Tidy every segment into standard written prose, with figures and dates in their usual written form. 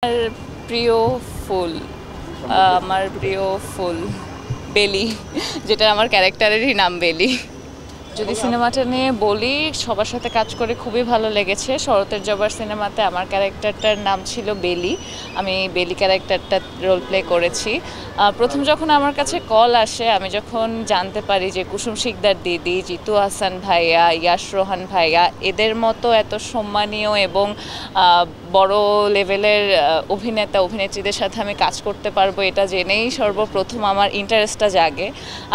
আমার প্রিয় ফুল আমার প্রিয় ফুল বেলি, যেটা আমার ক্যারেক্টারেরই নাম বেলি। যদি সিনেমাটা নিয়ে বলি, সবার সাথে কাজ করে খুবই ভালো লেগেছে। শরতের জবার সিনেমাতে আমার ক্যারেক্টারটার নাম ছিল বেলি। আমি বেলি ক্যারেক্টারটা রোল প্লে করেছি। প্রথম যখন আমার কাছে কল আসে, আমি যখন জানতে পারি যে কুসুম শিকদার দিদি, জিতু হাসান ভাইয়া, ইয়াশ রোহান ভাইয়া এদের মতো এত সম্মানীয় এবং বড় লেভেলের অভিনেতা অভিনেত্রীদের সাথে আমি কাজ করতে পারবো, এটা জেনেই সর্বপ্রথম আমার ইন্টারেস্টটা জাগে।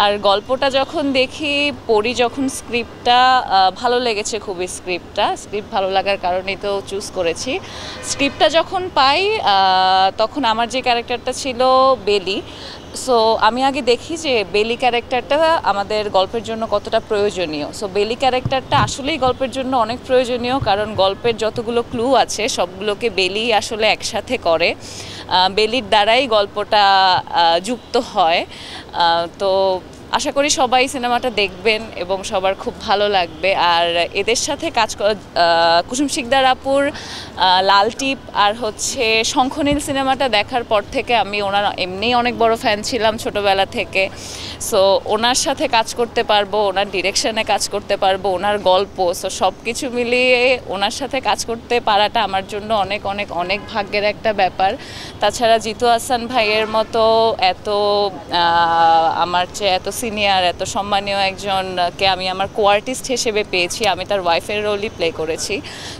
আর গল্পটা যখন দেখি, পড়ি যখন স্ক্রিপ্টটা, ভালো লেগেছে খুবই। স্ক্রিপ্ট ভালো লাগার কারণেই তো চুজ করেছি। স্ক্রিপ্টটা যখন পাই, তখন আমার যে ক্যারেক্টারটা ছিল বেলি, সো আমি আগে দেখি যে বেলি ক্যারেক্টারটা আমাদের গল্পের জন্য কতটা প্রয়োজনীয়। সো বেলি ক্যারেক্টারটা আসলেই গল্পের জন্য অনেক প্রয়োজনীয়, কারণ গল্পের যতগুলো ক্লু আছে সবগুলোকে বেলি আসলে একসাথে করে। বেলির দ্বারাই গল্পটা যুক্ত হয়। তো আশা করি সবাই সিনেমাটা দেখবেন এবং সবার খুব ভালো লাগবে। আর এদের সাথে কাজ করা, কুসুম শিকদার আপুর লাল টিপ আর হচ্ছে শঙ্খনীল সিনেমাটা দেখার পর থেকে আমি ওনার এমনিই অনেক বড় ফ্যান ছিলাম ছোটোবেলা থেকে। সো ওনার সাথে কাজ করতে পারবো, ওনার ডিরেকশনে কাজ করতে পারবো, ওনার গল্প, সো সব কিছু মিলিয়ে ওনার সাথে কাজ করতে পারাটা আমার জন্য অনেক অনেক অনেক ভাগ্যের একটা ব্যাপার। তাছাড়া জিতু হাসান ভাইয়ের মতো এত আমার চেয়ে এত সিনিয়র, এত সম্মানীয় একজনকে আমি আমার কো-আর্টিস্ট হিসেবে পেয়েছি। আমি তার ওয়াইফের রোলই প্লে করেছি।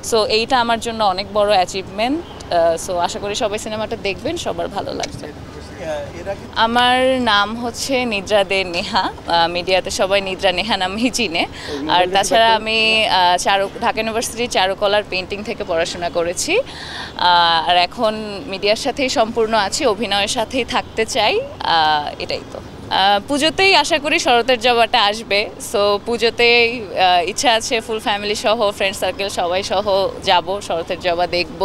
সো এইটা আমার জন্য অনেক বড় অ্যাচিভমেন্ট। সো আশা করি সবাই সিনেমাটা দেখবেন, সবার ভালো লাগবে। আমার নাম হচ্ছে নিদ্রা দে নেহা। মিডিয়াতে সবাই নিদ্রা নেহা নামেই চিনে। আর তাছাড়া আমি ঢাকা ইউনিভার্সিটির চারুকলার পেন্টিং থেকে পড়াশোনা করেছি। আর এখন মিডিয়ার সাথেই সম্পূর্ণ আছি, অভিনয়ের সাথেই থাকতে চাই। এটাই তো। পুজোতেই আশা করি শরতের জবাটা আসবে। সো পুজোতেই ইচ্ছা আছে ফুল ফ্যামিলি সহ, ফ্রেন্ড সার্কেল সবাই সহ যাব, শরতের জবা দেখব।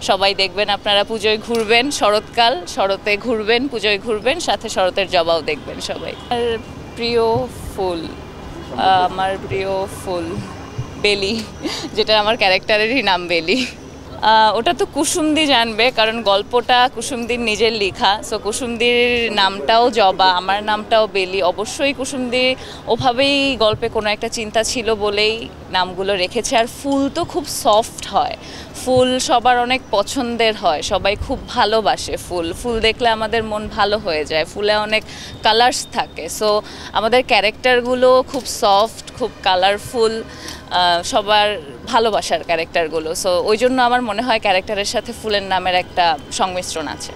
সবাই দেখবেন, আপনারা পুজোয় ঘুরবেন, শরৎকাল, শরতে ঘুরবেন, পুজোয় ঘুরবেন, সাথে শরতের জবাও দেখবেন সবাই। আমার প্রিয় ফুল বেলি, যেটা আমার ক্যারেক্টারেরই নাম বেলি। ওটা তো কুসুমদি জানবে, কারণ গল্পটা কুসুমদির নিজের লেখা। সো কুসুমদির নামটাও জবা, আমার নামটাও বেলি। অবশ্যই কুসুমদি ওভাবেই গল্পে কোনো একটা চিন্তা ছিল বলেই নামগুলো রেখেছে। আর ফুল তো খুব সফট হয়, ফুল সবার অনেক পছন্দের হয়, সবাই খুব ভালোবাসে ফুল দেখলে আমাদের মন ভালো হয়ে যায়। ফুলে অনেক কালার্স থাকে। সো আমাদের ক্যারেক্টারগুলো খুব সফট, খুব কালারফুল, সবার ভালোবাসার ক্যারেক্টারগুলো। সো ওই জন্য আমার মনে হয় ক্যারেক্টারের সাথে ফুলের নামের একটা সংমিশ্রণ আছে।